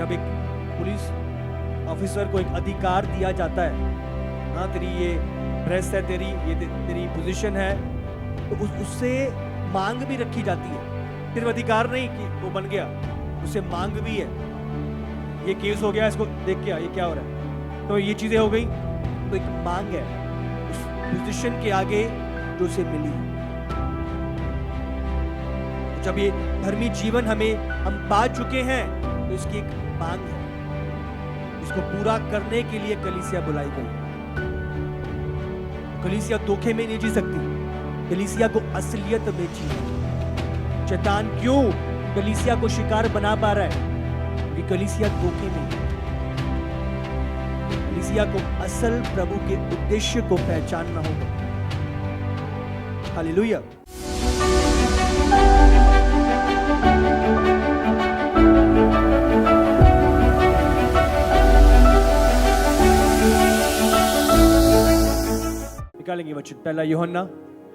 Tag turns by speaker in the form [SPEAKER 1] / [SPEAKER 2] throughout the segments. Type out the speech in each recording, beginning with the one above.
[SPEAKER 1] जब एक police officer को एक अधिकार दिया जाता है, हाँ तेरी ये ड्रेस है, तेरी ये तेरी पोजीशन है, तो उससे मांग भी रखी जाती है। सिर्फ अधिकार नहीं कि वो बन गया, उससे मांग भी है। ये केस हो गया, इसको देख के ये क्या हो रहा है, तो ये चीजें हो गई, तो एक मांग है उस पोजीशन के आगे जो उसे मिली है। जब ये धर्मी जीवन हम पा चुके हैं, तो इसकी एक मांग है, इसको पूरा करने के लिए कलीसिया बुलाई गई। कलीसिया धोखे में नहीं जी सकती, कलीसिया को असलियत में जी। शैतान क्यों कलीसिया को शिकार बना पा रहा है? क्योंकि कलीसिया धोखे में है। कलीसिया को असल प्रभु के उद्देश्य को पहचानना होगा। हालेलुया। निकालेंगे वचन, पहला यूहन्ना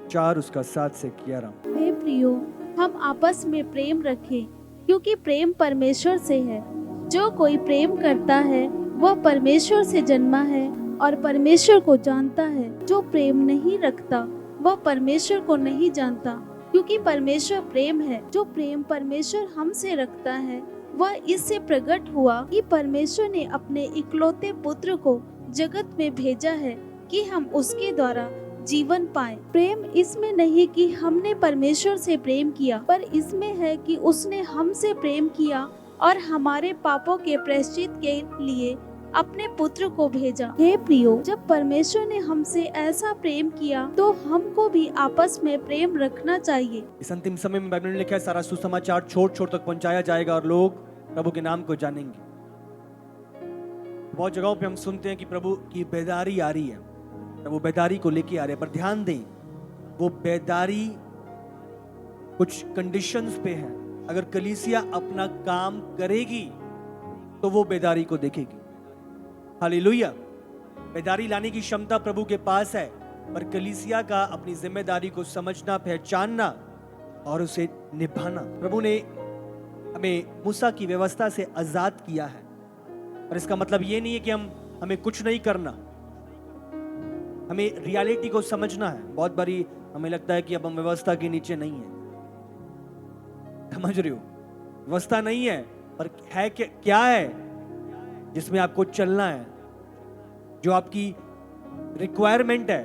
[SPEAKER 1] 4 उसका 7 से 11।
[SPEAKER 2] हे प्रियो, हम आपस में प्रेम रखें, क्योंकि प्रेम परमेश्वर से है। जो कोई प्रेम करता है वह परमेश्वर से जन्मा है और परमेश्वर को जानता है। जो प्रेम नहीं रखता वह परमेश्वर को नहीं जानता, क्योंकि परमेश्वर प्रेम है। जो प्रेम परमेश्वर हमसे रखता है वह इससे प्रकट हुआ कि परमेश्वर ने अपने इकलौते पुत्र को जगत में भेजा है कि हम उसके द्वारा जीवन पाए। प्रेम इसमें नहीं कि हमने परमेश्वर से प्रेम किया, पर इसमें है कि उसने हमसे प्रेम किया और हमारे पापों के प्रायश्चित के लिए अपने पुत्र को भेजा। हे प्रियो, जब परमेश्वर ने हमसे ऐसा प्रेम किया तो हमको भी आपस में प्रेम रखना चाहिए।
[SPEAKER 1] इस अंतिम समय में बाइबल ने लिखा है, सारा सुसमाचार छोर छोर तक पहुंचाया जाएगा और लोग प्रभु के नाम को जानेंगे। बहुत जगहों पे हम सुनते हैं कि प्रभु की बेदारी आ रही है, वो बेदारी को लेके आ रहे हैं, पर ध्यान दें, वो बेदारी कुछ कंडीशंस पे है। अगर कलीसिया अपना काम करेगी तो वो बेदारी को देखेगी। हालेलुया। बेदारी लाने की क्षमता प्रभु के पास है, पर कलीसिया का अपनी जिम्मेदारी को समझना, पहचानना और उसे निभाना। प्रभु ने हमें मूसा की व्यवस्था से आजाद किया है, पर इसका मतलब ये नहीं है कि हमें कुछ नहीं करना। हमें रियलिटी को समझना है। बहुत बारी हमें लगता है कि अब हम व्यवस्था के नीचे नहीं है। समझ रहे हो, व्यवस्था नहीं है, पर है क्या है जिसमें आपको चलना है, जो आपकी रिक्वायरमेंट है,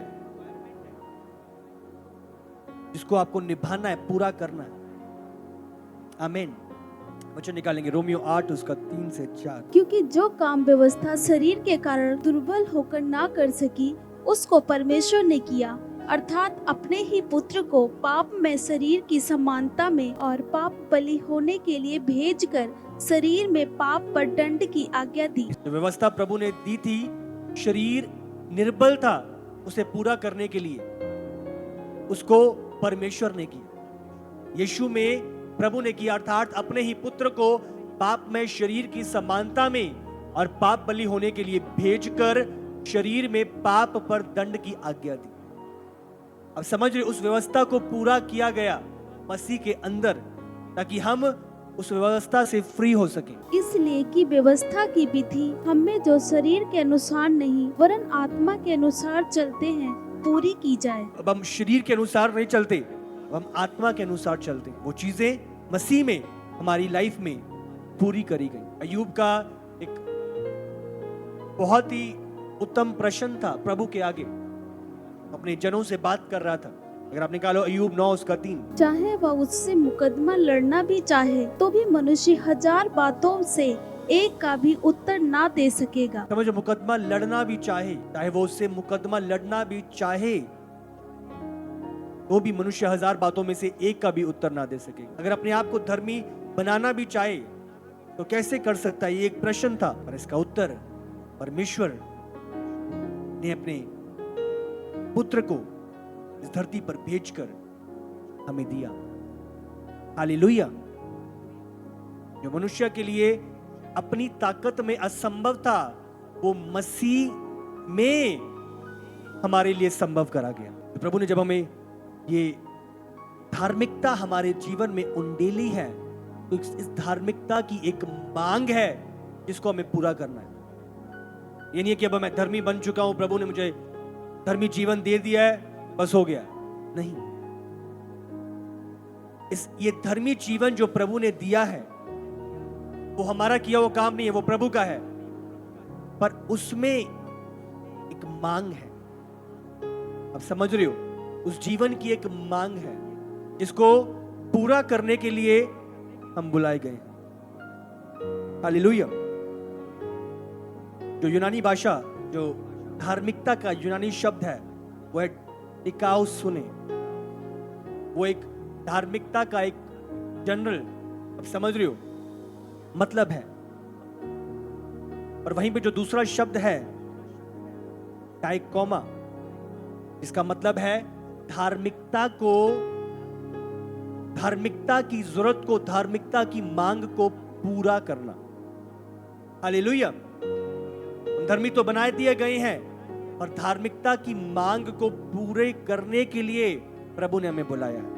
[SPEAKER 1] जिसको आपको निभाना है, पूरा करना है। आमीन। वचन निकालेंगे रोमियो 8 उसका 3 से 4।
[SPEAKER 2] क्योंकि जो काम व्यवस्था शरीर के कारण दुर्बल होकर ना कर सकी, उसको परमेश्वर ने किया, अर्थात अपने ही पुत्र को पाप में शरीर की समानता में और पाप बलि होने के लिए भेजकर शरीर में पाप पर दंड की आज्ञा दी।
[SPEAKER 1] जो व्यवस्था प्रभु ने दी थी, शरीर निर्बल था, उसे पूरा करने के लिए उसको परमेश्वर ने किया। यीशु में प्रभु ने किया, अर्थात अपने ही पुत्र को पाप में शरीर की समानता में और पाप बलि होने के लिए भेजकर शरीर में पाप पर दंड की आज्ञा दी। अब समझ रहे, उस व्यवस्था को पूरा किया गया मसीह के अंदर, ताकि हम उस व्यवस्था से फ्री हो सके।
[SPEAKER 2] इसलिए कि व्यवस्था की विधि हमें जो शरीर के अनुसार नहीं वरन आत्मा के अनुसार चलते हैं पूरी की जाए।
[SPEAKER 1] अब हम शरीर के अनुसार नहीं चलते, अब हम आत्मा के अनुसार चलते। वो चीजें मसीह में हमारी लाइफ में पूरी करी गई। अय्यूब का एक बहुत ही उत्तम प्रश्न था प्रभु के आगे, अपने जनों से बात कर रहा था। अगर आप निकालो अय्यूब 9 उसका 3।
[SPEAKER 2] चाहे वह उससे मुकदमा लड़ना भी चाहे तो भी मनुष्य 1000 बातों से एक का भी उत्तर ना दे सकेगा।
[SPEAKER 1] समझो, मुकदमा लड़ना भी चाहे वो उससे मुकदमा लड़ना भी चाहे, वो भी मनुष्य 1000 बातों में से एक का भी उत्तर ना दे सकेगा। अगर अपने आप को धर्मी बनाना भी चाहे तो कैसे कर सकता है? ये एक प्रश्न था, पर इसका उत्तर परमेश्वर ने अपने पुत्र को इस धरती पर भेजकर हमें दिया। हालेलुया। जो मनुष्य के लिए अपनी ताकत में असंभव था, वो मसीह में हमारे लिए संभव करा गया। तो प्रभु ने जब हमें ये धार्मिकता हमारे जीवन में उंडेली है, तो इस धार्मिकता की एक मांग है जिसको हमें पूरा करना है। ये नहीं है कि अब मैं धर्मी बन चुका हूं, प्रभु ने मुझे धर्मी जीवन दे दिया है, बस हो गया। नहीं, ये धर्मी जीवन जो प्रभु ने दिया है वो हमारा किया हुआ काम नहीं है, वो प्रभु का है, पर उसमें एक मांग है। आप समझ रहे हो? उस जीवन की एक मांग है जिसको पूरा करने के लिए हम बुलाए गए हैं। हालेलुया। जो यूनानी भाषा, जो धार्मिकता का यूनानी शब्द है वो है डिकाउसुने। वो एक धार्मिकता का एक जनरल, अब समझ रहे हो, मतलब है। और वहीं पे जो दूसरा शब्द है डाइकोमा, इसका मतलब है धार्मिकता को, धार्मिकता की जरूरत को, धार्मिकता की मांग को पूरा करना। हालेलुया। हम धर्मी तो बनाए दिए गए हैं और धार्मिकता की मांग को पूरे करने के लिए प्रभु ने हमें बुलाया है।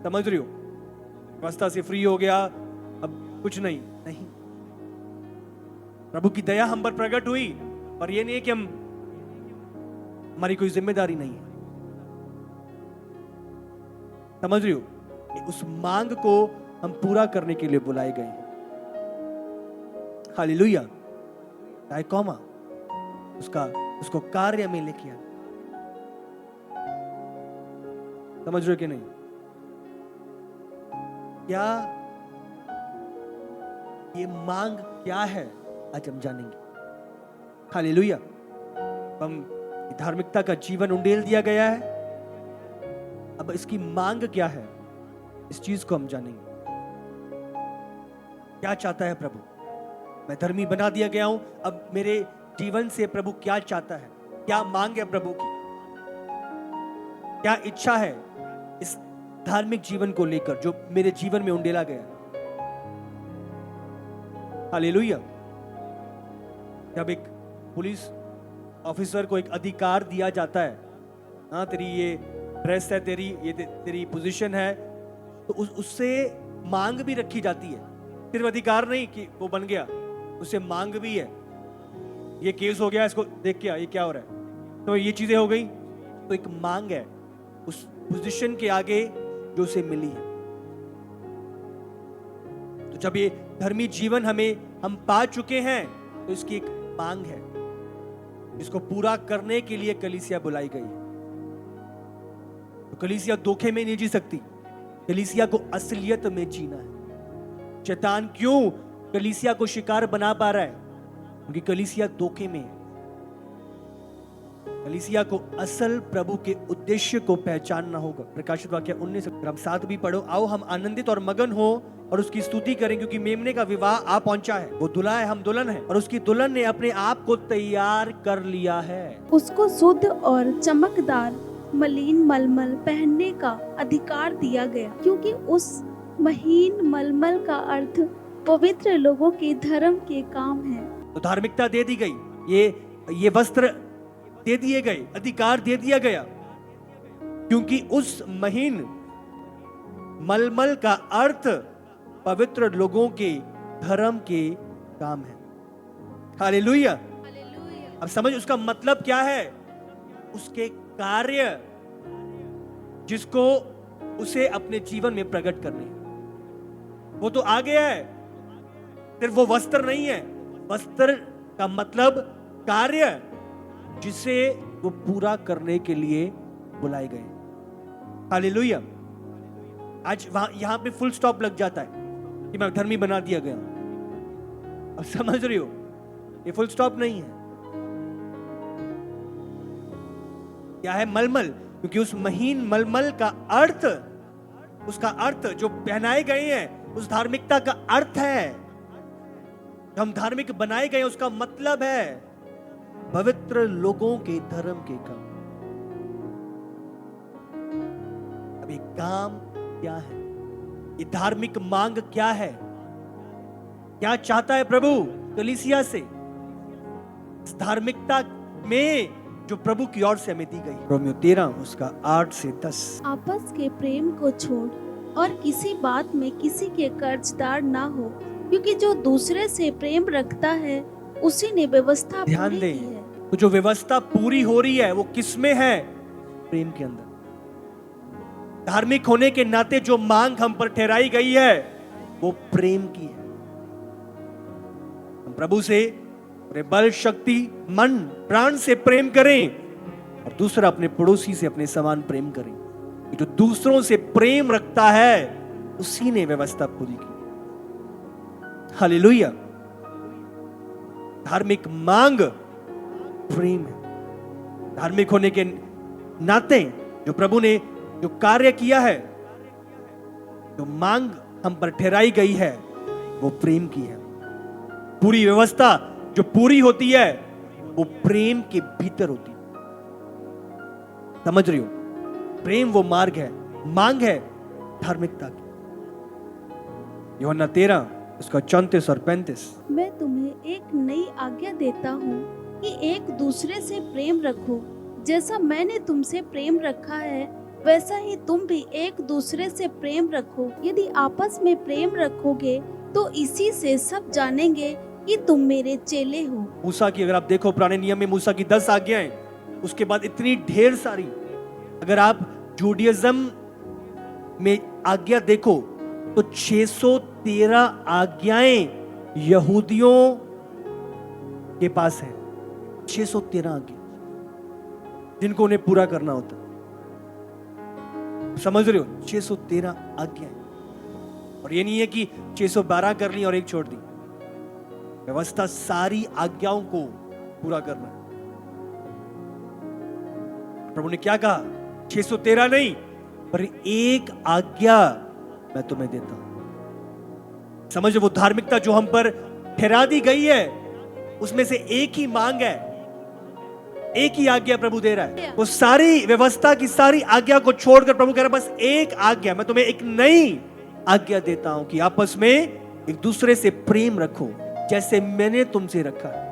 [SPEAKER 1] समझ रही हो? व्यवस्था से फ्री हो गया, अब कुछ नहीं, नहीं। प्रभु की दया हम पर प्रकट हुई, पर यह नहीं है कि हमारी कोई जिम्मेदारी नहीं है। समझ रही हो? उस मांग को हम पूरा करने के लिए बुलाए गए हैं। हालेलुया। डाइकोमा, उसको कार्य में लेके आना। समझ रहे हो कि नहीं? क्या ये मांग क्या है, आज हम जानेंगे। हालेलुया। हम धार्मिकता का जीवन उंडेल दिया गया है, अब इसकी मांग क्या है, इस चीज को हम जानेंगे। क्या चाहता है प्रभु? मैं धर्मी बना दिया गया हूं, अब मेरे जीवन से प्रभु क्या चाहता है, क्या मांग है प्रभु की, क्या इच्छा है इस धार्मिक जीवन को लेकर जो मेरे जीवन में उंडेला गया। हालेलुया। जब एक पुलिस ऑफिसर को एक अधिकार दिया जाता है, हाँ तेरी ये ड्रेस है, तेरी पोजीशन है, तो उससे मांग भी रखी जाती है। सिर्फ अधिकार नहीं कि वो बन गया, उससे मांग भी है। ये केस हो गया, इसको देख के ये क्या हो रहा है, तो ये चीजें हो गई, तो एक मांग है उस पोजीशन के आगे जो उसे मिली है। तो जब ये धर्मी जीवन हम पा चुके हैं, तो इसकी एक मांग है, इसको पूरा करने के लिए कलीसिया बुलाई गई है। तो कलीसिया धोखे में नहीं जी सकती, कलीसिया को असलियत में जीना है। शैतान क्यों कलीसिया को शिकार बना पा रहा है? क्योंकि कलीसिया धोखे में है। कलीसिया को असल प्रभु के उद्देश्य को पहचानना होगा। प्रकाशित वाक्य 19:7 भी पढ़ो। आओ हम आनंदित और मगन हो और उसकी स्तुति करें, क्योंकि मेमने का विवाह आ पहुंचा है। वो दुल्हा है, हम दुल्हन है, और उसकी दुल्हन ने अपने आप को तैयार कर लिया है।
[SPEAKER 2] उसको शुद्ध और चमकदार मलिन मलमल पहनने का अधिकार दिया गया, क्योंकि उस महीन मलमल का अर्थ पवित्र लोगों के धर्म के काम है।
[SPEAKER 1] तो धार्मिकता दे दी गई, ये वस्त्र दे दिए गए, अधिकार दे दिया गया, क्योंकि उस महीन मलमल का अर्थ पवित्र लोगों के धर्म के काम है। हालेलुया। अब समझ उसका मतलब क्या है, उसके कार्य जिसको उसे अपने जीवन में प्रकट करने, वो तो आ गया है। सिर्फ वो वस्त्र नहीं है, वस्त्र का मतलब कार्य जिसे वो पूरा करने के लिए बुलाए गए। हालेलुया। आज यहां पे फुल स्टॉप लग जाता है कि मैं धर्मी बना दिया गया। अब समझ रही हो, ये फुल स्टॉप नहीं है। क्या है? मलमल, क्योंकि उस महीन मलमल का अर्थ, उसका अर्थ जो पहनाए गए हैं, उस धार्मिकता का अर्थ है, हम धार्मिक बनाए गए, उसका मतलब है पवित्र लोगों के धर्म के काम। अब ये काम क्या है? ये धार्मिक मांग क्या है? क्या चाहता है प्रभु कलीसिया से? इस धार्मिकता में जो प्रभु की ओर से हमें दी गई। रोमियो 13 उसका 8 से 10।
[SPEAKER 2] आपस के प्रेम को छोड़ और किसी बात में किसी के कर्जदार ना हो, क्योंकि जो दूसरे से प्रेम रखता है उसी ने व्यवस्था
[SPEAKER 1] ध्यान
[SPEAKER 2] पूरी
[SPEAKER 1] दें,
[SPEAKER 2] की है।
[SPEAKER 1] तो जो व्यवस्था पूरी हो रही है वो किस में है? प्रेम के अंदर। धार्मिक होने के नाते जो मांग हम पर ठहराई गई है वो प्रेम की है। हम प्रभु से पूरे बल, शक्ति, मन, प्राण से प्रेम करें और दूसरा अपने पड़ोसी से अपने समान प्रेम करें। जो दूसरों से प्रेम रखता है उसी ने व्यवस्था पूरी की। हालेलुया। धार्मिक मांग प्रेम है। धार्मिक होने के नाते जो प्रभु ने जो कार्य किया है, जो मांग हम पर ठहराई गई है वो प्रेम की है। पूरी व्यवस्था जो पूरी होती है वो प्रेम के भीतर होती है। समझ रही हो? प्रेम वो मार्ग है, मांग है धार्मिकता की। यूहन्ना 13 उसका 34 और 35।
[SPEAKER 2] मैं तुम्हें एक नई आज्ञा देता हूँ कि एक दूसरे से प्रेम रखो। जैसा मैंने तुमसे प्रेम रखा है वैसा ही तुम भी एक दूसरे से प्रेम रखो। यदि आपस में प्रेम रखोगे तो इसी से सब जानेंगे कि तुम मेरे चेले हो।
[SPEAKER 1] मूसा की अगर आप देखो पुराने नियम में मूसा की 10 आज्ञाएं, उसके बाद इतनी ढेर सारी। अगर आप जूडियज्म में आज्ञा देखो तो 613 आज्ञाएं यहूदियों के पास है। 613 आज्ञा जिनको उन्हें पूरा करना होता। समझ रहे हो? 613 आज्ञाएं। और ये नहीं है कि 612 कर ली और एक छोड़ दी। व्यवस्था सारी आज्ञाओं को पूरा करना है। प्रभु ने क्या कहा? 613 नहीं, पर एक आज्ञा मैं तुम्हें देता हूं। समझ, वो धार्मिकता जो हम पर ठहरा दी गई है उसमें से एक ही मांग है, एक ही आज्ञा प्रभु दे रहा है। वो सारी व्यवस्था की सारी आज्ञा को छोड़कर प्रभु कह रहा है बस एक आज्ञा, मैं तुम्हें एक नई आज्ञा देता हूं कि आपस में एक दूसरे से प्रेम रखो जैसे मैंने तुमसे रखा है।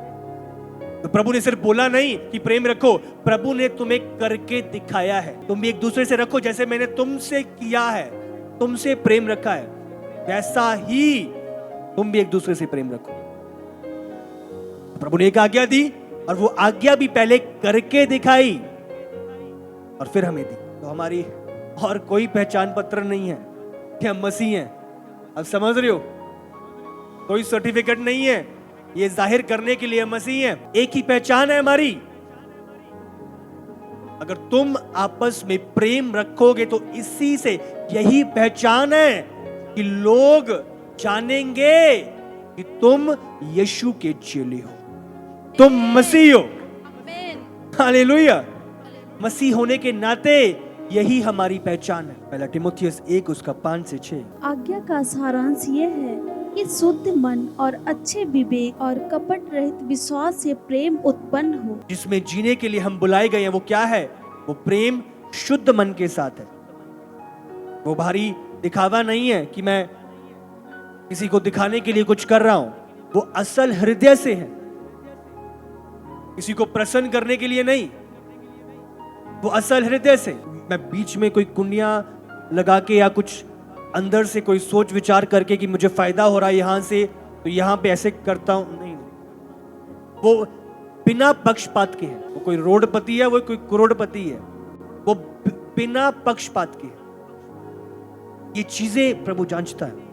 [SPEAKER 1] तो प्रभु ने सिर्फ बोला नहीं कि प्रेम रखो, प्रभु ने तुम्हें करके दिखाया है। तुम भी एक दूसरे से रखो जैसे मैंने तुमसे किया है, तुमसे प्रेम रखा है, वैसा ही तुम भी एक दूसरे से प्रेम रखो। प्रभु ने एक आज्ञा दी और वो आज्ञा भी पहले करके दिखाई और फिर हमें दी। तो हमारी और कोई पहचान पत्र नहीं है कि हम मसीह हैं। अब समझ रहे हो? कोई सर्टिफिकेट नहीं है ये जाहिर करने के लिए मसीह हैं। एक ही पहचान है हमारी। अगर तुम आपस में प्रेम रखोगे तो इसी से यही पहचान है कि लोग जानेंगे कि तुम यीशु के चेले हो, तुम मसीह हो। हालेलुया। मसीह होने के नाते यही हमारी पहचान है। पहला तीमुथियुस 1 उसका 5 से 6।
[SPEAKER 2] आज्ञा का सारांश यह है कि शुद्ध मन और अच्छे विवेक और कपट रहित विश्वास से प्रेम उत्पन्न हो।
[SPEAKER 1] जिसमें जीने के लिए हम बुलाए गए हैं वो क्या है? वो प्रेम शुद्ध मन के साथ है। वो भारी दिखावा नहीं है कि मैं किसी को दिखाने के लिए कुछ कर रहा हूं। वो असल हृदय से है, किसी को प्रसन्न करने के लिए नहीं। वो असल हृदय से। मैं बीच में कोई कुंडियां लगा के या कुछ अंदर से कोई सोच विचार करके कि मुझे फायदा हो रहा है यहां से तो यहां पे ऐसे करता हूं, नहीं। वो बिना पक्षपात के है। वो कोई रोडपति है, वो कोई करोड़पति है, वो बिना पक्षपात के है। ये चीजें प्रभु जांचता है।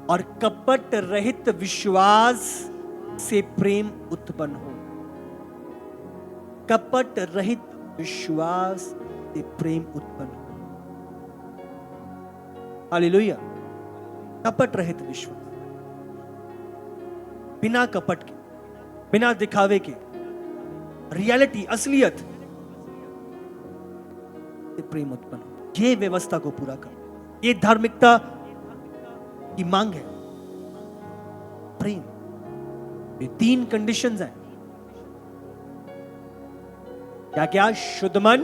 [SPEAKER 1] और कपट रहित विश्वास से प्रेम उत्पन्न हो। कपट रहित विश्वास से प्रेम उत्पन्न हो। हालेलुया। कपट रहित विश्वास, बिना कपट के, बिना दिखावे के, रियलिटी, असलियत से प्रेम उत्पन्न हो। ये व्यवस्था को पूरा कर, ये धार्मिकता की मांग है। प्रेम, ये 3 कंडीशंस हैं। क्या क्या? शुद्ध मन,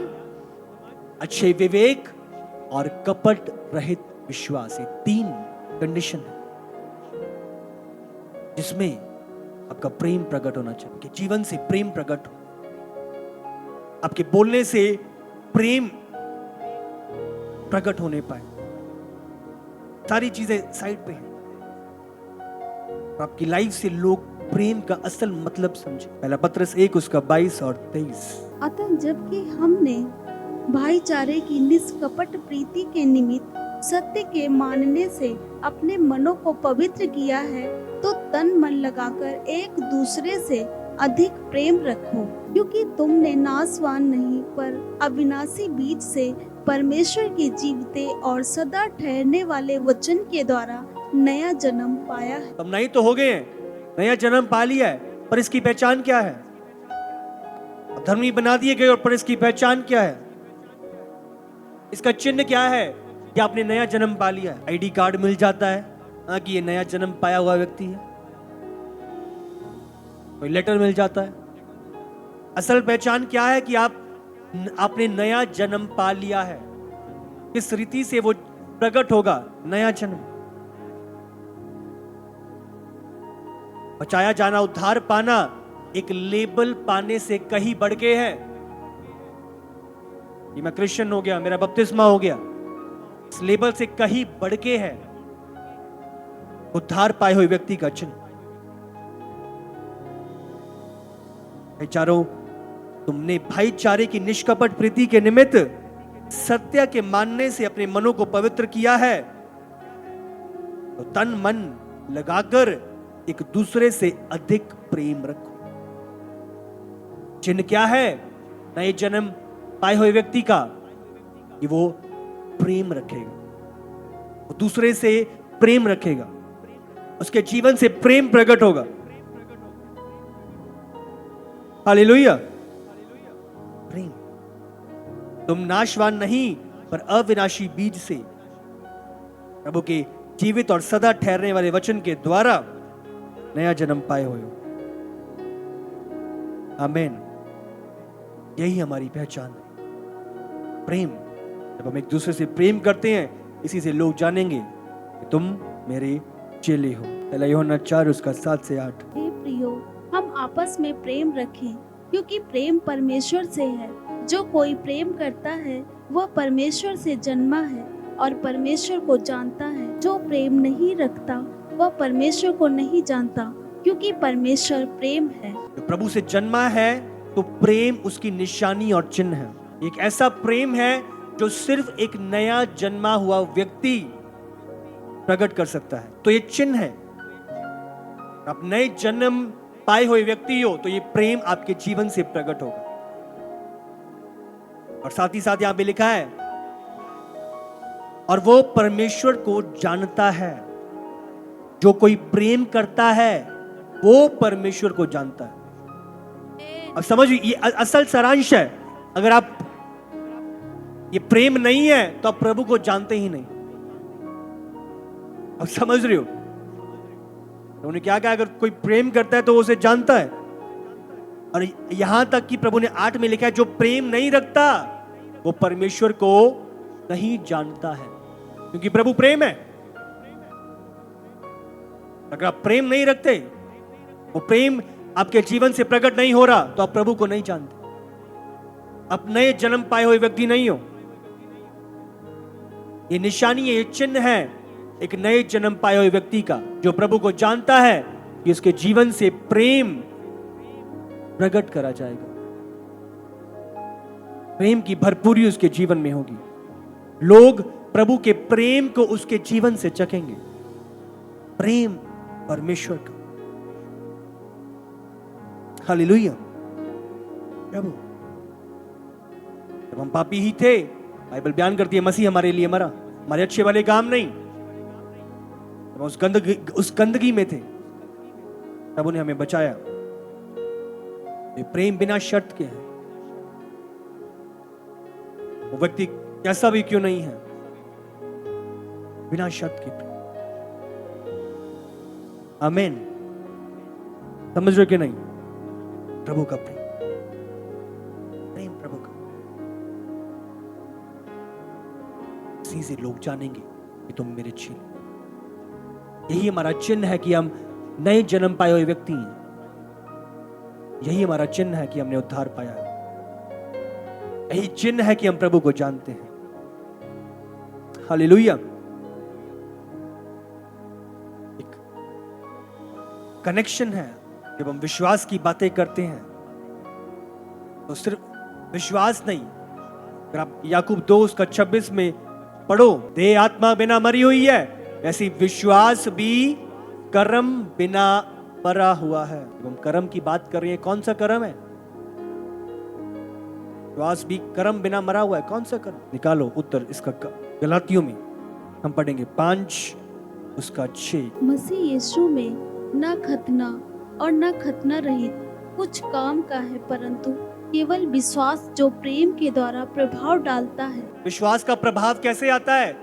[SPEAKER 1] अच्छे विवेक और कपट रहित विश्वास। ये 3 कंडीशन है जिसमें आपका प्रेम प्रकट होना चाहिए। कि जीवन से प्रेम प्रकट हो, आपके बोलने से प्रेम प्रकट होने पाए। सारी चीजें साइड पे हैं। आपकी लाइफ से लोग प्रेम का असल मतलब समझे। पहला पत्रस 1 उसका 22 और 23।
[SPEAKER 2] अतः जबकि हमने भाईचारे की निष्कपट प्रीति के निमित्त सत्य के मानने से अपने मनों को पवित्र किया है, तो तन मन लगाकर एक दूसरे से अधिक प्रेम रखो, क्योंकि तुमने नाशवान नहीं पर अविनाशी बीज से परमेश्वर के जीवते और सदा ठहरने वाले वचन के द्वारा नया जन्म पाया है।
[SPEAKER 1] हम नहीं तो हो गए हैं, नया जन्म पा लिया है, पर इसकी पहचान क्या है? धर्मी बना दिए गए और पर इसकी पहचान क्या है? इसका चिन्ह क्या है कि आपने नया जन्म पा लिया है? आईडी कार्ड मिल जाता है कि ये नया जन्म पाया हुआ व्यक्ति है, कोई लेटर मिल जाता है। असल पहचान क्या है कि आपने नया जन्म पा लिया है। किस रीति से वो प्रकट होगा? नया जन्म। बचाया जाना, उद्धार पाना एक लेबल पाने से कहीं बढ़ के है कि मैं क्रिश्चियन हो गया, मेरा बपतिस्मा हो गया। इस लेबल से कहीं बढ़ के है उद्धार पाए हुए व्यक्ति का चिन्ह। भाईचारों, तुमने भाईचारे की निष्कपट प्रीति के निमित्त सत्य के मानने से अपने मनों को पवित्र किया है, तो तन मन लगाकर एक दूसरे से अधिक प्रेम रखो। चिन्ह क्या है नए जन्म पाए हुए व्यक्ति का? कि वो प्रेम रखेगा, वो दूसरे से प्रेम रखेगा, उसके जीवन से प्रेम प्रकट होगा। हालेलुया। प्रेम। तुम नाशवान नहीं पर अविनाशी बीज से प्रभु के जीवित और सदा ठहरने वाले वचन के द्वारा नया जन्म पाए हुए हो। आमीन। यही हमारी पहचान है, प्रेम। जब हम एक दूसरे से प्रेम करते हैं, इसी से लोग जानेंगे कि तुम मेरे चेले हो। पहला यूहन्ना 4 उसका 7 से 8।
[SPEAKER 2] हे प्रियो, हम आपस में प्रेम रखें, क्योंकि प्रेम परमेश्वर से है। जो कोई प्रेम करता है वह परमेश्वर से जन्मा है और परमेश्वर को जानता है। जो प्रेम नहीं रखता वह परमेश्वर को नहीं जानता, क्योंकि परमेश्वर प्रेम है।
[SPEAKER 1] जो प्रभु से जन्मा है तो प्रेम उसकी निशानी और चिन्ह है। एक ऐसा प्रेम है जो सिर्फ एक नया जन्मा हुआ व्यक्ति प्रकट कर सकता है। तो ये चिन्ह है। आप नए जन्म पाए हुए व्यक्ति हो तो ये प्रेम आपके जीवन से प्रकट होगा। और साथ ही साथ यहां पे लिखा है, और वो परमेश्वर को जानता है। जो कोई प्रेम करता है वो परमेश्वर को जानता है। अब समझिए, ये असल सारांश है। अगर आप ये प्रेम नहीं है तो आप प्रभु को जानते ही नहीं। अब समझ रहे हो? तो उन्होंने क्या कहा? अगर कोई प्रेम करता है तो वो उसे जानता है। और यहां तक कि प्रभु ने 8 में लिखा है, जो प्रेम नहीं रखता वो परमेश्वर को नहीं जानता है, क्योंकि प्रभु प्रेम है। अगर आप प्रेम नहीं रखते, वो प्रेम आपके जीवन से प्रकट नहीं हो रहा, तो आप प्रभु को नहीं जानते। आप नए जन्म पाए हुए व्यक्ति नहीं हो। ये निशानी है, ये चिन्ह है एक नए जन्म पाए हुए व्यक्ति का, जो प्रभु को जानता है कि उसके जीवन से प्रेम प्रकट करा जाएगा। प्रेम की भरपूरी उसके जीवन में होगी। लोग प्रभु के प्रेम को उसके जीवन से चखेंगे। प्रेम परमेश्वर का। हालेलुया। प्रभु, जब हम पापी ही थे, बाइबल बयान करती है मसीह हमारे लिए मरा, हमारे अच्छे वाले काम नहीं। जब उस गंदगी में थे, प्रभु ने हमें बचाया। ये प्रेम बिना शर्त के है। वो व्यक्ति कैसा भी क्यों नहीं है, बिना शर्त के प्रेम। आमीन। समझ रहे कि नहीं? प्रभु का प्रेम, प्रेम प्रभु का। इसी से लोग जानेंगे कि तुम मेरे चेले। यही हमारा चिन्ह है कि हम नए जन्म पाए हुए व्यक्ति हैं। यही हमारा चिन्ह है कि हमने उद्धार पाया है। यही चिन्ह है कि हम प्रभु को जानते हैं। कनेक्शन है। जब हम विश्वास की बातें करते हैं तो सिर्फ विश्वास नहीं, अगर आप याकूब 2:26 में पढ़ो, देह आत्मा बिना मरी हुई है, ऐसी विश्वास भी कर्म बिना मरा हुआ है। जब हम कर्म की बात कर रहे हैं, कौन सा कर्म है? विश्वास भी कर्म बिना मरा हुआ है। कौन सा कर्म? निकालो उत्तर इसका। गलातियों में हम पढ़ेंगे 5:6।
[SPEAKER 2] मसीह यीशु में न खतना और न खतना रहित कुछ काम का है, परंतु केवल विश्वास जो प्रेम के द्वारा प्रभाव डालता है।
[SPEAKER 1] विश्वास का प्रभाव कैसे आता है?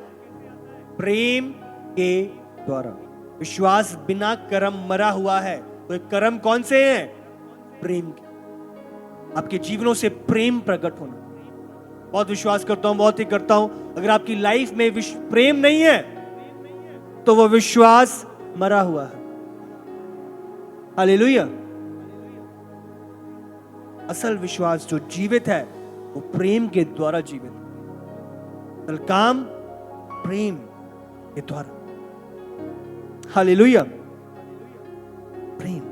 [SPEAKER 1] प्रेम के द्वारा। विश्वास बिना कर्म मरा हुआ है। तो ये कर्म कौन से हैं? प्रेम के। आपके जीवनों से प्रेम प्रकट होना। बहुत विश्वास करता हूं, बहुत ही करता हूं, अगर आपकी लाइफ में प्रेम नहीं है तो वो विश्वास मरा हुआ है। हालेलुया। असल विश्वास जो जीवित है वो प्रेम के द्वारा जीवित है। असल काम प्रेम के द्वारा। हालेलुया। प्रेम।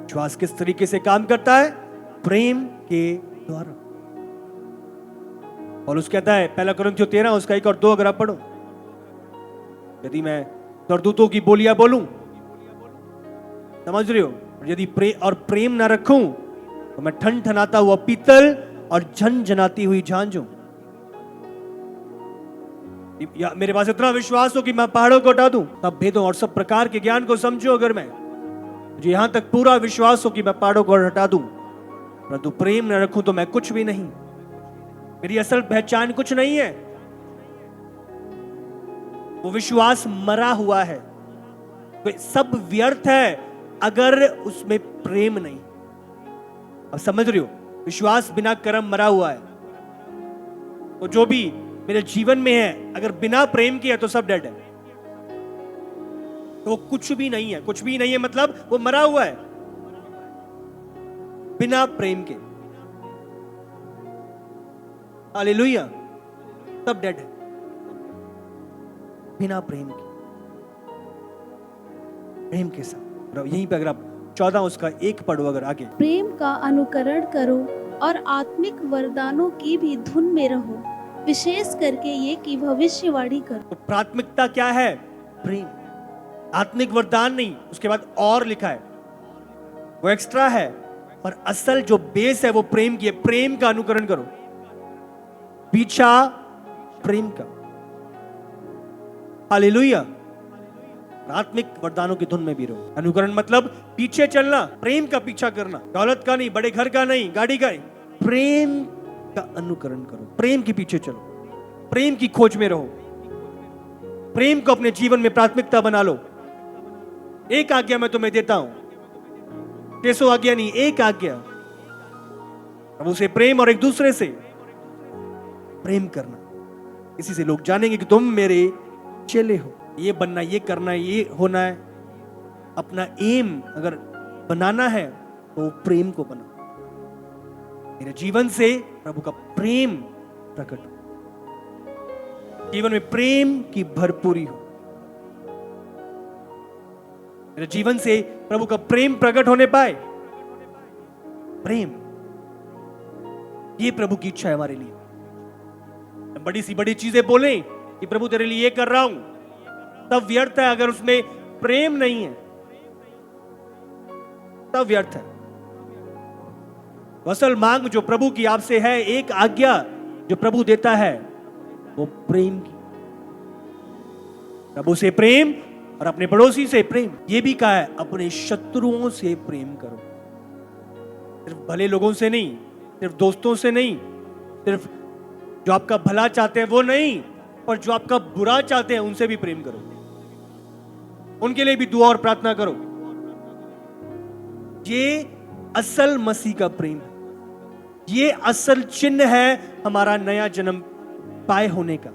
[SPEAKER 1] विश्वास किस तरीके से काम करता है? प्रेम के द्वारा। और उसके कहता है 1 कुरिन्थियों 13 उसका 1 और 2 अगर आप पढ़ो, यदि मैं स्वर्गदूतों की बोलियां बोलूं, समझ रहे हो, यदि प्रेम ना रखूं तो मैं ठन ठनाता हुआ पीतल और झनझनाती हुई झांझ हूं। या मेरे पास इतना विश्वास हो कि मैं पहाड़ों को हटा दूं, सब भेदों और सब प्रकार के ज्ञान को समझो, अगर मैं मुझे यहां तक पूरा विश्वास हो कि मैं पहाड़ों को हटा दूं, परंतु प्रेम न रखूं तो मैं कुछ भी नहीं। मेरी असल पहचान कुछ नहीं है। वो विश्वास मरा हुआ है। तो सब व्यर्थ है अगर उसमें प्रेम नहीं। अब समझ रहे हो, विश्वास बिना कर्म मरा हुआ है। तो जो भी मेरे जीवन में है, अगर बिना प्रेम के है तो सब डेड है। तो वो कुछ भी नहीं है। कुछ भी नहीं है मतलब वो मरा हुआ है बिना प्रेम के। हालेलुया। सब डेड है बिना प्रेम के। प्रेम के साथ यहीं पे अगर आप 14 उसका 1 पढ़ो अगर आगे,
[SPEAKER 2] प्रेम का अनुकरण करो और आत्मिक वरदानों की भी धुन में रहो, विशेष करके ये कि भविष्यवाणी करो।
[SPEAKER 1] तो प्राथमिकता क्या है? प्रेम। आत्मिक वरदान नहीं, उसके बाद और लिखा है, वो एक्स्ट्रा है, पर असल जो बेस है वो प्रेम की है। प्रेम का अनुकरण करो, पीछा प्रेम का। हालेलुया। आत्मिक वरदानों की धुन में भी रहो। अनुकरण मतलब पीछे चलना, प्रेम का पीछा करना, दौलत का नहीं, बड़े घर का नहीं, गाड़ी का नहीं, प्रेम का अनुकरण करो। प्रेम के पीछे चलो, प्रेम की खोज में रहो, प्रेम को अपने जीवन में प्राथमिकता बना लो। एक आज्ञा मैं तुम्हें देता हूं, 600 आज्ञा नहीं, एक आज्ञा, प्रभु से प्रेम और एक दूसरे से प्रेम करना। इसी से लोग जानेंगे कि तुम मेरे चेले हो। ये बनना, ये करना, ये होना है। अपना एम अगर बनाना है तो प्रेम को बना। मेरे जीवन से प्रभु का प्रेम प्रकट हो, जीवन में प्रेम की भरपूरी हो। मेरे जीवन से प्रभु का प्रेम प्रकट होने पाए। प्रेम, ये प्रभु की इच्छा है हमारे लिए। बड़ी सी बड़ी चीजें बोलें कि प्रभु तेरे लिए ये कर रहा हूं, तब व्यर्थ है अगर उसमें प्रेम नहीं है, तब व्यर्थ है। असल मांग जो प्रभु की आपसे है, एक आज्ञा जो प्रभु देता है, वो प्रेम की। प्रभु से प्रेम और अपने पड़ोसी से प्रेम। ये भी कहा है अपने शत्रुओं से प्रेम करो। सिर्फ भले लोगों से नहीं, सिर्फ दोस्तों से नहीं, सिर्फ जो आपका भला चाहते हैं वो नहीं, और जो आपका बुरा चाहते हैं उनसे भी प्रेम करो। उनके लिए भी दुआ और प्रार्थना करो। ये असल मसीह का प्रेम है। ये असल चिन्ह है हमारा नया जन्म पाए होने का।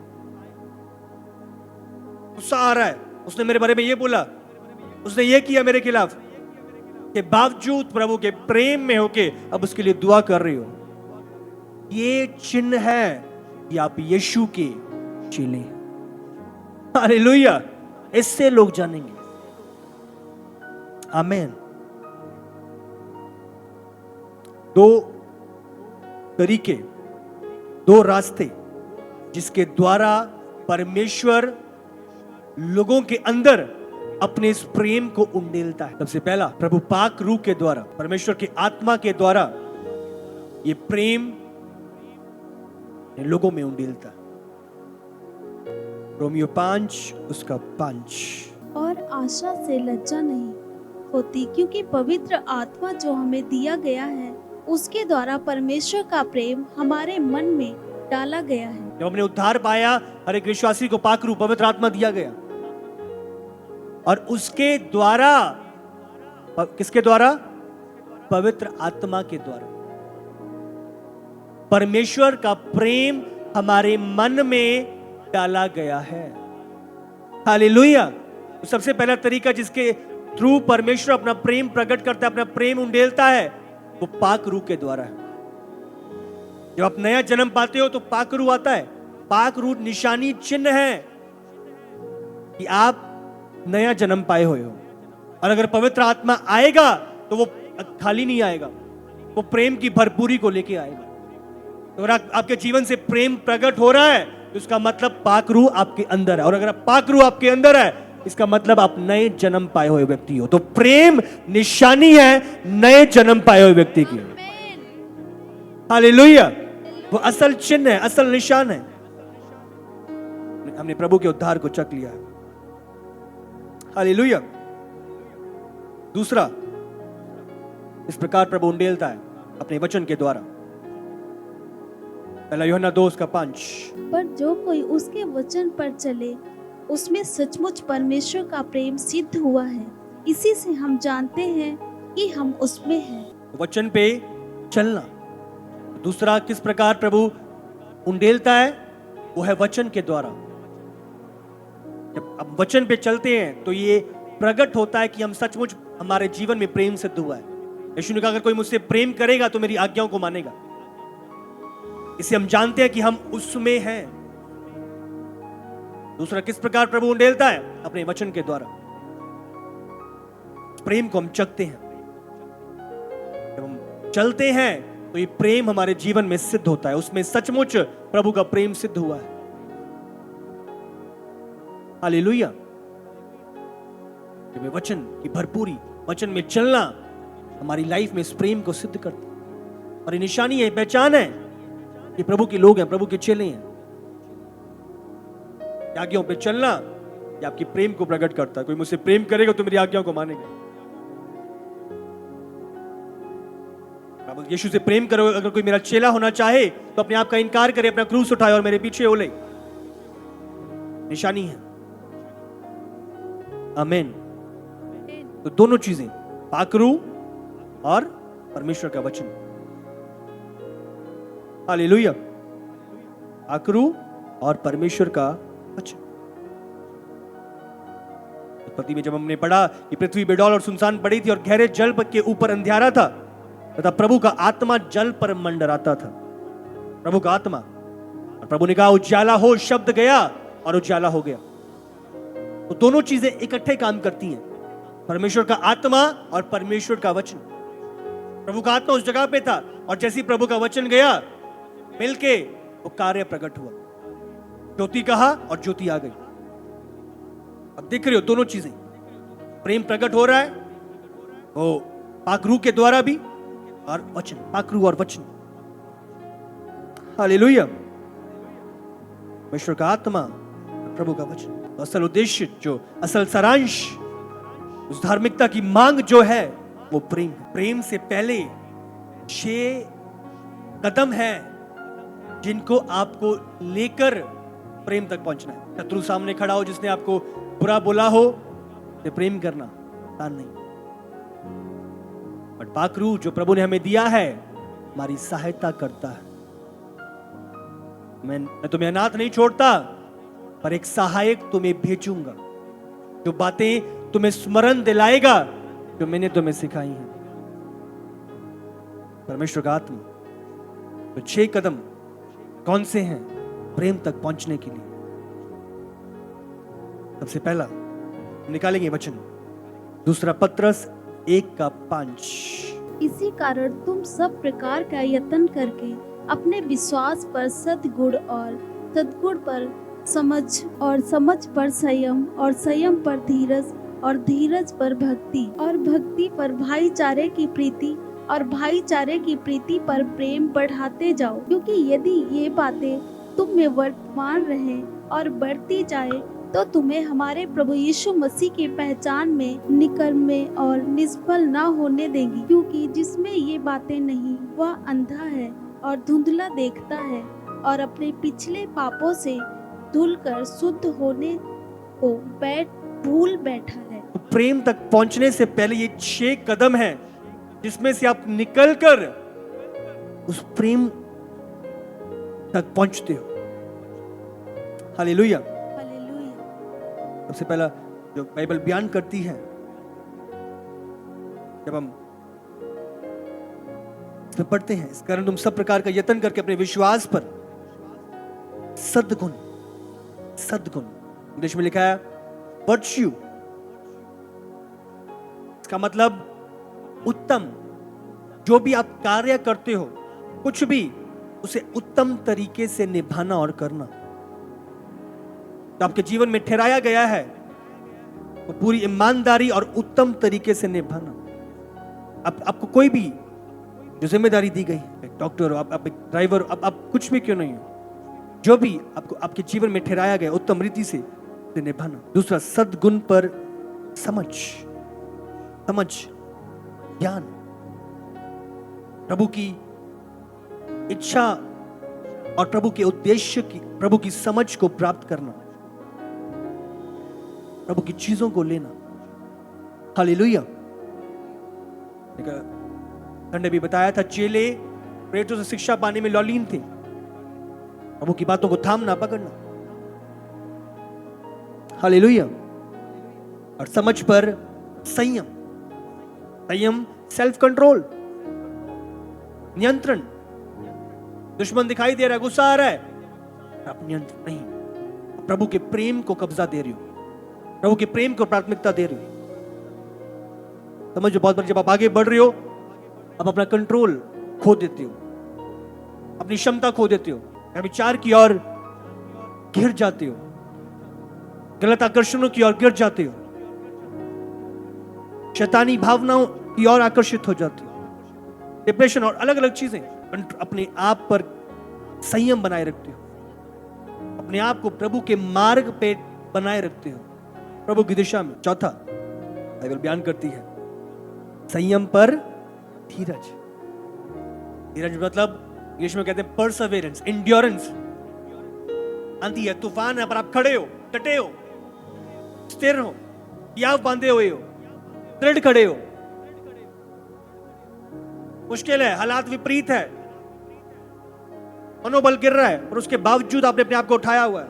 [SPEAKER 1] गुस्सा आ रहा है, उसने मेरे बारे में ये बोला, उसने ये किया मेरे खिलाफ, के बावजूद प्रभु के प्रेम में होके अब उसके लिए दुआ कर रही हो। ये चिन्ह है कि आप यीशु के चेले हैं। हालेलुया। इससे लोग जानेंगे। आमेन। दो तरीके, दो रास्ते जिसके द्वारा परमेश्वर लोगों के अंदर अपने इस प्रेम को उंडेलता है। सबसे पहला, प्रभु पाक रूह के द्वारा, परमेश्वर की आत्मा के द्वारा ये प्रेम लोगों में उंडेलता है। रोमियो 5 उसका 5।
[SPEAKER 2] और आशा से लज्जा नहीं होती, क्योंकि पवित्र आत्मा जो हमें दिया गया है उसके द्वारा परमेश्वर का प्रेम हमारे मन में डाला गया है।
[SPEAKER 1] जब हमने उद्धार पाया, हर एक विश्वासी को पाक रूह पवित्र आत्मा दिया गया, और उसके द्वारा, किसके द्वारा? पवित्र आत्मा के द्वारा परमेश्वर का प्रेम हमारे मन में डाला गया है। हालेलुया। तो सबसे पहला तरीका जिसके थ्रू परमेश्वर अपना प्रेम प्रकट करता है, अपना प्रेम उंडेलता है, वो पाक रूह के द्वारा है। जब आप नया जन्म पाते हो तो पाक रूह आता है। पाक रूह निशानी, चिन्ह है कि आप नया जन्म पाए हुए हो। और अगर पवित्र आत्मा आएगा तो वो खाली नहीं आएगा, वो प्रेम की भरपूरी को लेके आएगा। तो अगर आपके जीवन से प्रेम प्रकट हो रहा है तो उसका मतलब पाक रूह आपके अंदर है। और अगर पाक रूह आपके अंदर है, इसका मतलब आप नए जन्म पाए हुए व्यक्ति हो। तो प्रेम निशानी है नए जन्म पाए हुए व्यक्ति की। हालेलुया। वो असल चिन्ह है, असल निशान है। हमने प्रभु के उद्धार को चख लिया है। हालेलुया। दूसरा, इस प्रकार प्रभु उंडेलता है अपने वचन के द्वारा। पहला यूहन्ना 2 उसका 5।
[SPEAKER 2] पर जो कोई उसके वचन पर चले, उसमें सचमुच परमेश्वर का प्रेम सिद्ध हुआ है। इसी से हम जानते हैं कि हम उसमें हैं।
[SPEAKER 1] वचन पे चलना। दूसरा, किस प्रकार प्रभु उंडेलता है? वो है वचन के द्वारा। जब अब वचन पे चलते हैं तो ये प्रकट होता है कि हम सचमुच, हमारे जीवन में प्रेम सिद्ध हुआ है। यीशु ने कहा, अगर कोई मुझसे प्रेम करेगा तो मेरी आज्ञाओं को मानेगा। इसे हम जानते हैं कि हम उसमें हैं। दूसरा, किस प्रकार प्रभु उंडेलता है? अपने वचन के द्वारा। प्रेम को हम चखते हैं। जब हम चलते हैं तो ये प्रेम हमारे जीवन में सिद्ध होता है। उसमें सचमुच प्रभु का प्रेम सिद्ध हुआ है। हालेलुया। जब वचन की भरपूरी, वचन में चलना हमारी लाइफ में इस प्रेम को सिद्ध करता है। और ये निशानी है, पहचान है कि प्रभु के लोग हैं, प्रभु के चेले हैं। आज्ञाओं पे चलना ये आपकी प्रेम को प्रकट करता है। कोई मुझसे प्रेम करेगा तो मेरी आज्ञाओं को मानेगा। यीशु से प्रेम करो। अगर कोई मेरा चेला होना चाहे तो अपने आप का इनकार करे, अपना क्रूस उठाए और मेरे पीछे ओले। निशानी है। आमीन। तो दोनों चीजें, पाक रूह और परमेश्वर का वचन। हालेलुया। पाक रूह और परमेश्वर का वचन। उत्पत्ति में जब हमने पढ़ा कि पृथ्वी बेडौल और सुनसान पड़ी थी और गहरे जल के ऊपर अंधियारा था, तथा प्रभु का आत्मा जल पर मंडराता था। प्रभु का आत्मा। और प्रभु ने कहा, उजाला हो, शब्द गया और उजाला हो गया। तो दोनों चीजें इकट्ठे काम करती हैं, परमेश्वर का आत्मा और परमेश्वर का वचन। प्रभु का आत्मा उस जगह पे था और जैसे ही प्रभु का वचन गया, मिलके वो कार्य प्रकट हुआ। ज्योति कहा और ज्योति आ गई। अब देख रहे हो दोनों चीजें, प्रेम प्रकट हो रहा है वो पाक रूह के द्वारा भी, और वचन, पाक रूह और वचन। हालेलुया। परमेश्वर का आत्मा और प्रभु का वचन। असल उद्देश्य, जो असल सारांश, उस धार्मिकता की मांग जो है वो प्रेम है। प्रेम से पहले 6 कदम है जिनको आपको लेकर प्रेम तक पहुंचना है। शत्रु सामने खड़ा हो, जिसने आपको बुरा बोला हो, तो प्रेम करना आसान नहीं। बट पाक रूह जो प्रभु ने हमें दिया है, हमारी सहायता करता है। मैं तुम्हें अनाथ नहीं छोड़ता, पर एक सहायक तुम्हें भेजूंगा जो बातें तुम्हें स्मरण दिलाएगा जो मैंने तुम्हें सिखाई हैं। परमेश्वर का आत्मा। तो 6 कदम कौन से हैं प्रेम तक पहुंचने के लिए? सबसे पहला निकालेंगे वचन। दूसरा, पत्रस 1 का 5।
[SPEAKER 2] इसी कारण तुम सब प्रकार का यत्न करके अपने विश्वास पर सद्गुण और सद्गुण पर समझ और समझ पर संयम और संयम पर धीरज और धीरज पर भक्ति और भक्ति पर भाईचारे की प्रीति और भाईचारे की प्रीति पर प्रेम बढ़ाते जाओ, क्योंकि यदि ये बातें तुम में वर्तमान रहे और बढ़ती जाए तो तुम्हें हमारे प्रभु यीशु मसीह की पहचान में निकम्मे और निष्फल न होने देंगी। क्योंकि जिसमें ये बातें नहीं वह अंधा है और धुंधला देखता है और अपने पिछले पापों से धुलकर शुद्ध होने को भूल बैठा है।
[SPEAKER 1] तो प्रेम तक पहुंचने से पहले ये 6 कदम है जिसमें से आप निकलकर उस प्रेम तक पहुंचते हो। हालेलुया।
[SPEAKER 2] हालेलुया।
[SPEAKER 1] सबसे पहला जो बाइबल बयान करती है, जब हम इसमें पढ़ते हैं, इस कारण तुम सब प्रकार का यत्न करके अपने विश्वास पर सद्गुण इंग्लिश में लिखा है वर्च्यू, इसका मतलब उत्तम। जो भी आप कार्य करते हो, कुछ भी, उसे उत्तम तरीके से निभाना और करना। तो आपके जीवन में ठहराया गया है तो पूरी ईमानदारी और उत्तम तरीके से निभाना। आपको कोई भी जो जिम्मेदारी दी गई, एक डॉक्टर हो, आप एक ड्राइवर हो, आप कुछ भी क्यों नहीं हो, जो भी आपको आपके जीवन में ठहराया गया उत्तम रीति से निभाना। दूसरा, सद्गुण पर समझ, ज्ञान, प्रभु की इच्छा और प्रभु के उद्देश्य की, प्रभु की समझ को प्राप्त करना, प्रभु की चीजों को लेना। हालेलुया। ने भी बताया था, चेले प्रेरितों से शिक्षा पाने में लौलीन थे, प्रभु की बातों को थामना पकड़ना। हालेलुया। और समझ पर संयम, सेल्फ कंट्रोल, नियंत्रण। दुश्मन दिखाई दे रहा है, गुस्सा आ रहा है, आप नियंत्रण नहीं, प्रभु के प्रेम को कब्जा दे रही हो, प्रभु के प्रेम को प्राथमिकता दे रही हो। समझो, बहुत बार जब आप आगे बढ़ रहे हो, आप अपना कंट्रोल खो देते हो, अपनी क्षमता खो देते हो, विचार की ओर गिर जाते हो, गलत आकर्षणों की ओर गिर जाते हो, शैतानी भावनाओं की ओर आकर्षित हो जाते हो, डिप्रेशन और अलग अलग चीजें। अपने आप पर संयम बनाए रखते हो, अपने आप को प्रभु के मार्ग पे बनाए रखते हो, प्रभु की दिशा में। चौथा, बाइबल बयान करती है संयम पर धीरज मतलब इंग्लिश में कहते हैं परसेवरेंस, एंड्योरेंस। आंधी है, तूफान है, पर आप खड़े हो, डटे हो, स्थिर हो, याव बांधे हुए हो, दृढ़ खड़े हो। मुश्किल है, हालात विपरीत है, मनोबल गिर रहा है, पर उसके बावजूद आपने अपने आप को उठाया हुआ है।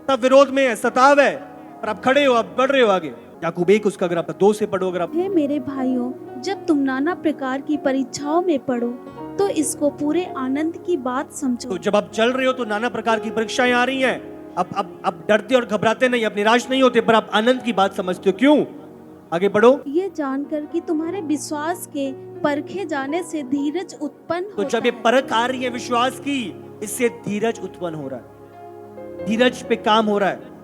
[SPEAKER 1] सब विरोध में है, सताव है, पर आप खड़े हो, आप बढ़ रहे हो आगे। याकूब 1 उसका अगर आप 2 से पढ़ो, अगर आप।
[SPEAKER 2] हे मेरे भाइयों, जब तुम नाना प्रकार की परीक्षाओं में पढ़ो तो इसको पूरे आनंद की बात समझो।
[SPEAKER 1] तो जब आप चल रहे हो तो नाना प्रकार की परीक्षाएं आ रही हैं, आप डरते और घबराते नहीं, आप निराश नहीं होते, पर आप आनंद की बात समझते हो। क्यों? आगे बढ़ो।
[SPEAKER 2] ये जानकर कि तुम्हारे विश्वास के परखे जाने से धीरज उत्पन्न होता है।
[SPEAKER 1] तो जब ये परख आ रही है विश्वास की, इससे धीरज उत्पन्न हो रहा है, धीरज पे काम हो रहा है।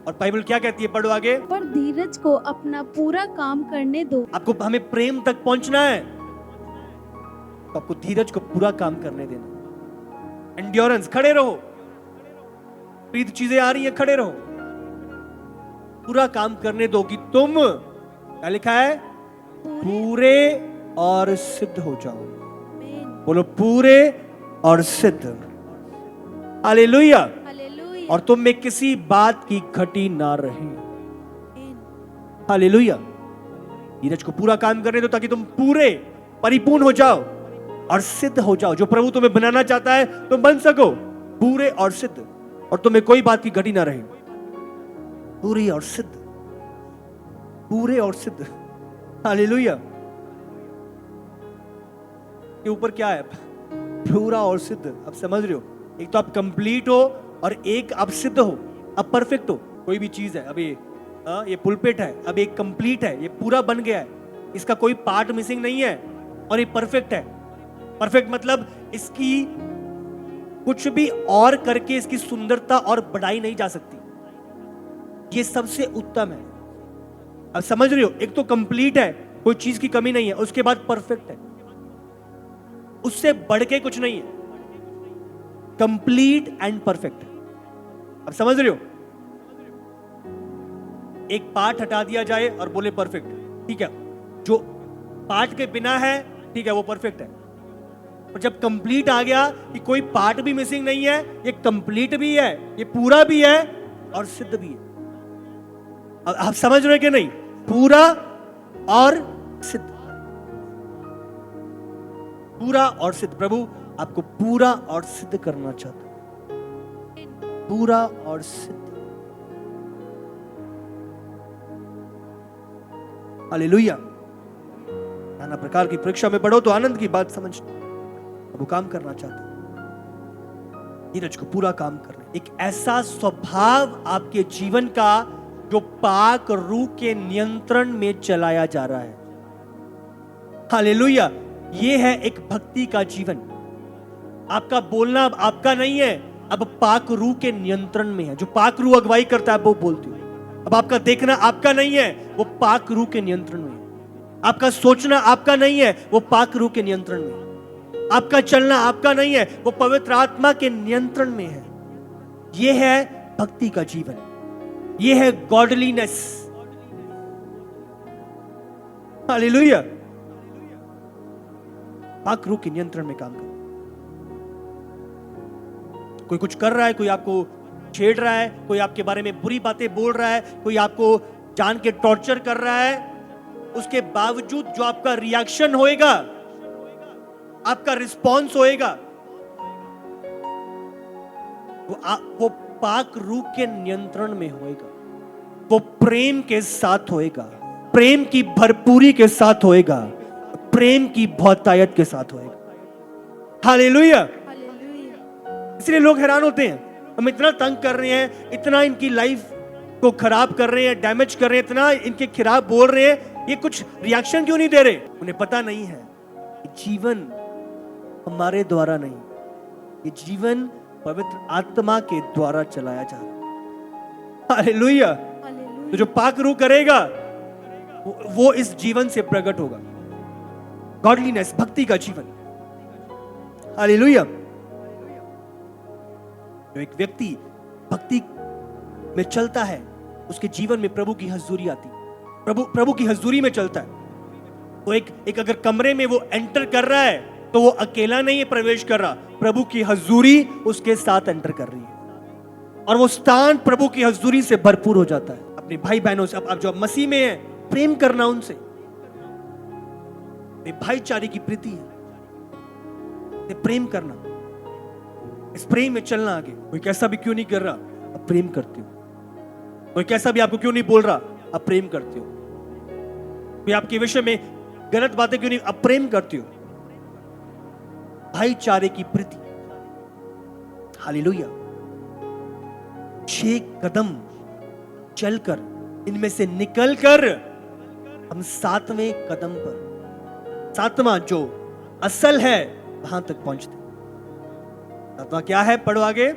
[SPEAKER 1] और बाइबल क्या कहती है, पढ़ो आगे।
[SPEAKER 2] पर धीरज को अपना पूरा काम करने दो।
[SPEAKER 1] आपको हमें प्रेम तक पहुंचना है तो आपको धीरज को पूरा काम करने देना। एंड्योरेंस, खड़े रहो, विपरीत चीजें आ रही हैं, खड़े रहो, पूरा काम करने दो कि तुम, क्या लिखा है, पूरे और सिद्ध हो जाओ। बोलो, पूरे और सिद्ध। हालेलुया। और तुम में किसी बात की घटी ना रहे। हालेलुया। धीरज को पूरा काम करने दो ताकि तुम पूरे परिपूर्ण हो जाओ और सिद्ध हो जाओ। जो प्रभु तुम्हें बनाना चाहता है तुम बन सको, पूरे और सिद्ध, और तुम्हें कोई बात की घटी ना रहे। पूरे और सिद्ध, पूरे और सिद्ध। हालेलुया। के ऊपर क्या है, पूरा और सिद्ध। आप समझ रहे हो, एक तो आप कंप्लीट हो और एक आप सिद्ध हो, आप परफेक्ट हो। कोई भी चीज है, अब ये पुलपेट है, अब एक कंप्लीट है, ये पूरा बन गया है, इसका कोई पार्ट मिसिंग नहीं है और ये परफेक्ट है। परफेक्ट मतलब इसकी कुछ भी और करके इसकी सुंदरता और बढ़ाई नहीं जा सकती। ये सबसे उत्तम है। अब समझ रहे हो, एक तो कंप्लीट है, कोई चीज की कमी नहीं है, उसके बाद परफेक्ट है, उससे बढ़ के कुछ नहीं है, कंप्लीट एंड परफेक्ट। अब समझ रहे हो, एक पार्ट हटा दिया जाए और बोले परफेक्ट, ठीक है, जो पार्ट के बिना है ठीक है वो परफेक्ट है। और जब कंप्लीट आ गया कि कोई पार्ट भी मिसिंग नहीं है, ये कंप्लीट भी है, ये पूरा भी है और सिद्ध भी है। आप समझ रहे कि नहीं? पूरा और सिद्ध, पूरा और सिद्ध। प्रभु आपको पूरा और सिद्ध करना चाहता, पूरा और सिद्ध। हालेलुया। नाना प्रकार की परीक्षा में पढ़ो तो आनंद की बात समझ, वो काम करना चाहता, नीरज को पूरा काम करना। एक ऐसा स्वभाव आपके जीवन का जो पाक रूह के नियंत्रण में चलाया जा रहा है। हालेलुया। ये है एक भक्ति का जीवन। आपका बोलना अब आपका नहीं है, अब पाक रूह के नियंत्रण में है। जो पाक रूह अगुवाई करता है वो बोलती हूँ। अब आपका देखना आपका नहीं है, वो पाक रूह के नियंत्रण में है। आपका सोचना आपका नहीं है, वो पाक रूह के नियंत्रण में है। आपका चलना आपका नहीं है, वो पवित्र आत्मा के नियंत्रण में है। यह है भक्ति का जीवन, यह है गॉडलीनेस। हालेलुया। पाक रूह के नियंत्रण में काम कर। कोई कुछ कर रहा है, कोई आपको छेड़ रहा है, कोई आपके बारे में बुरी बातें बोल रहा है, कोई आपको जान के टॉर्चर कर रहा है, उसके बावजूद जो आपका रिएक्शन होएगा, आपका रिस्पॉन्स होएगा, वो पाक रूह के नियंत्रण में होएगा। वो प्रेम के साथ होएगा, प्रेम की भरपूरी के साथ होएगा, प्रेम की बहुतायत के साथ होएगा। हालेलुया। इसलिए लोग हैरान होते हैं, हम इतना तंग कर रहे हैं, इतना इनकी लाइफ को खराब कर रहे हैं, डैमेज कर रहे हैं, इतना इनके खिलाफ बोल रहे हैं, ये कुछ रिएक्शन क्यों नहीं दे रहे? उन्हें पता नहीं है कि जीवन हमारे द्वारा नहीं, ये जीवन पवित्र आत्मा के द्वारा चलाया जा रहा है। हालेलुया। तो जो पाक रूह करेगा वो इस जीवन से प्रकट होगा। गॉडलीनेस, भक्ति का जीवन। हालेलुया। जो एक व्यक्ति भक्ति में चलता है, उसके जीवन में प्रभु की हजूरी आती है। प्रभु की हजूरी में चलता है तो एक अगर कमरे में वो एंटर कर रहा है तो वो अकेला नहीं है प्रवेश कर रहा, प्रभु की हजूरी उसके साथ एंटर कर रही है और वो स्थान प्रभु की हजूरी से भरपूर हो जाता है। अपने भाई बहनों से, अब जो मसीह में है, प्रेम करना उनसे, भाईचारे की प्रीति है, प्रेम करना, इस प्रेम में चलना आगे। कोई कैसा भी क्यों नहीं कर रहा, अब प्रेम करते हो। कोई कैसा भी आपको क्यों नहीं बोल रहा, अब प्रेम करते हो। कोई आपके विषय में गलत बातें क्यों नहीं, अब प्रेम करते हो। भाईचारे की प्रीति। हालेलुया। 6 कदम चलकर, इनमें से निकलकर हम 7वें कदम पर, 7वां जो असल है, वहां तक पहुंचते। 7वां क्या है? पढ़ो आगे।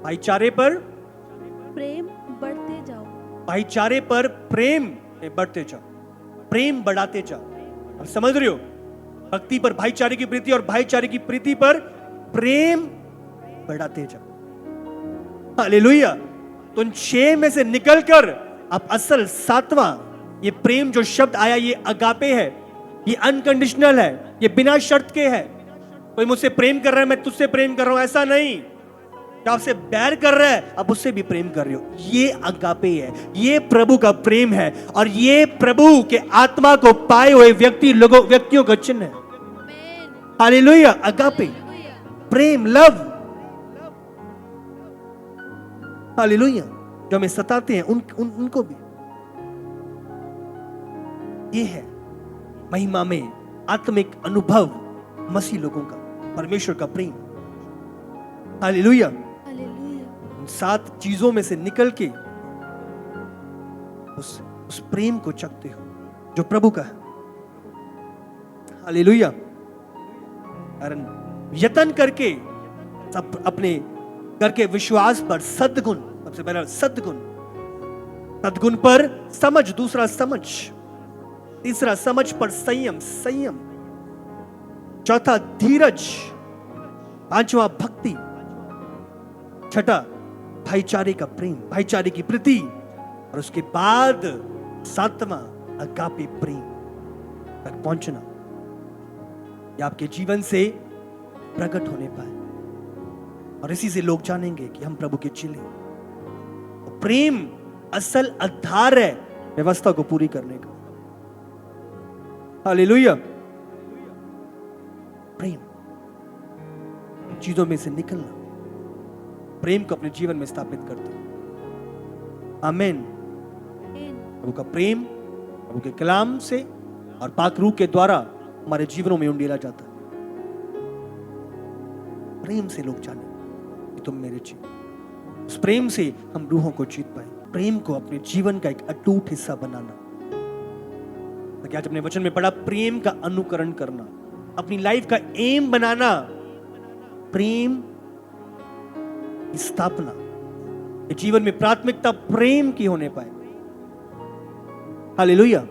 [SPEAKER 1] भाईचारे पर
[SPEAKER 2] प्रेम बढ़ते जाओ।
[SPEAKER 1] भाईचारे पर प्रेम में बढ़ते जाओ, प्रेम बढ़ाते जाओ। अब समझ रहे हो? भक्ति पर भाईचारे की प्रीति और भाईचारे की प्रीति पर प्रेम बढ़ाते जाओ। हालेलुया। तो इन 6 में से निकलकर अब असल 7वां, ये प्रेम जो शब्द आया, ये अगापे है, ये अनकंडीशनल है, ये बिना शर्त के है। कोई मुझसे प्रेम कर रहा है, मैं तुझसे प्रेम कर रहा हूं, ऐसा नहीं। जो आपसे बैर कर रहा है, अब उससे भी प्रेम कर रहे हो, ये अगापे है, ये प्रभु का प्रेम है और ये प्रभु के आत्मा को पाए हुए व्यक्तियों का चिन्ह है। हालेलुया। अगापे, प्रेम, लव। हालेलुया। जो हमें सताते हैं उनको भी, ये है महिमा में आत्मिक अनुभव मसीह लोगों का, परमेश्वर का प्रेम। हालेलुया। उन 7 चीजों में से निकल के उस उस प्रेम को चखते हो जो प्रभु का है। हालेलुया। कारण यत्न करके सब अपने करके विश्वास पर सद्गुण, सबसे पहला सद्गुण, सद्गुण पर समझ, दूसरा समझ, तीसरा समझ पर संयम, संयम, चौथा धीरज, पांचवा भक्ति, छठा भाईचारे का प्रेम, भाईचारे की प्रीति, और उसके बाद सातवां अगापे प्रेम तक पहुंचना। ये आपके जीवन से प्रकट होने पाए और इसी से लोग जानेंगे कि हम प्रभु के चेले। प्रेम असल आधार है व्यवस्था को पूरी करने का। हालेलुया। प्रेम चीजों में से निकलना, प्रेम को अपने जीवन में स्थापित करते हैं। आमीन। प्रभु का प्रेम प्रभु के कलाम से और पाक रूह के द्वारा हमारे जीवनों में उंडेला जाता है। प्रेम से लोग जाने कि तुम मेरे चेले। उस प्रेम से हम रूहों को जीत पाए। प्रेम को अपने जीवन का एक अटूट हिस्सा बनाना। तो आज अपने वचन में पढ़ा, प्रेम का अनुकरण करना, अपनी लाइफ का एम बनाना, प्रेम की स्थापना, जीवन में प्राथमिकता प्रेम की होने पाए। हालेलुया।